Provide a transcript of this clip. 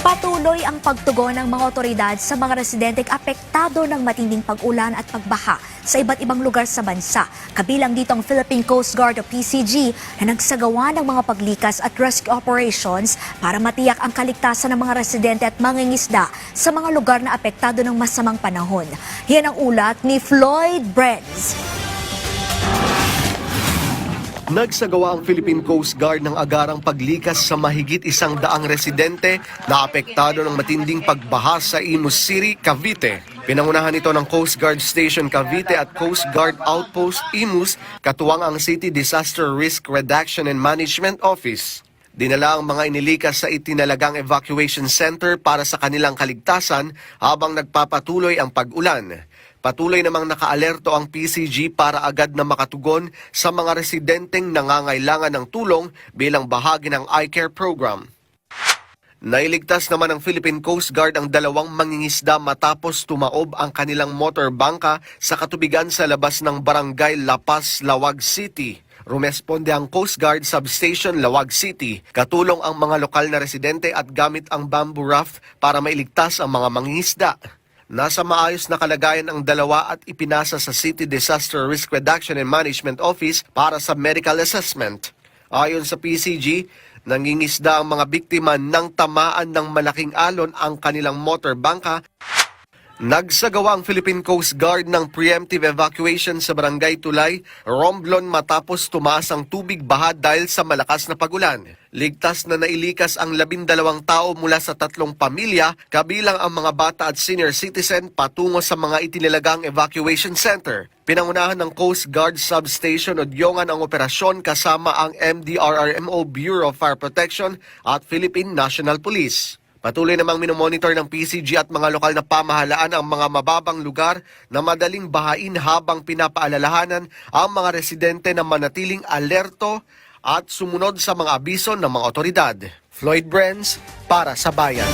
Patuloy ang pagtugon ng mga otoridad sa mga residenteng apektado ng matinding pag-ulan at pagbaha sa iba't ibang lugar sa bansa. Kabilang dito ang Philippine Coast Guard o PCG na nagsagawa ng mga paglikas at rescue operations para matiyak ang kaligtasan ng mga residente at mangingisda sa mga lugar na apektado ng masamang panahon. Yan ang ulat ni Floyd Brenz. Nagsagawa ang Philippine Coast Guard ng agarang paglikas sa mahigit 100 residente na apektado ng matinding pagbaha sa Imus City, Cavite. Pinangunahan ito ng Coast Guard Station Cavite at Coast Guard Outpost Imus, katuwang ang City Disaster Risk Reduction and Management Office. Dinala ang mga inilikas sa itinalagang evacuation center para sa kanilang kaligtasan habang nagpapatuloy ang pag-ulan. Patuloy namang nakaalerto ang PCG para agad na makatugon sa mga residenteng nangangailangan ng tulong bilang bahagi ng iCare program. Nailigtas naman ng Philippine Coast Guard ang 2 mangingisda matapos tumaob ang kanilang motorbangka sa katubigan sa labas ng Barangay La Paz, Lawag City. Rumesponde ang Coast Guard Substation Lawag City. Katulong ang mga lokal na residente at gamit ang bamboo raft para mailigtas ang mga mangingisda. Nasa maayos na kalagayan ang 2 at ipinasa sa City Disaster Risk Reduction and Management Office para sa medical assessment. Ayon sa PCG, nangingisda ang mga biktima ng tamaan ng malaking alon ang kanilang motorbangka. Nagsagawa ang Philippine Coast Guard ng preemptive evacuation sa Barangay Tulay, Romblon matapos tumaas ang tubig baha dahil sa malakas na pagulan. Ligtas na nailikas ang 12 tao mula sa 3 pamilya, kabilang ang mga bata at senior citizen patungo sa mga itinilagang evacuation center. Pinangunahan ng Coast Guard Substation o Diongan ang operasyon kasama ang MDRRMO Bureau of Fire Protection at Philippine National Police. Patuloy namang minomonitor ng PCG at mga lokal na pamahalaan ang mga mababang lugar na madaling bahain habang pinapaalalahanan ang mga residente na manatiling alerto at sumunod sa mga abiso ng mga otoridad. Floyd Brenz para sa Bayan.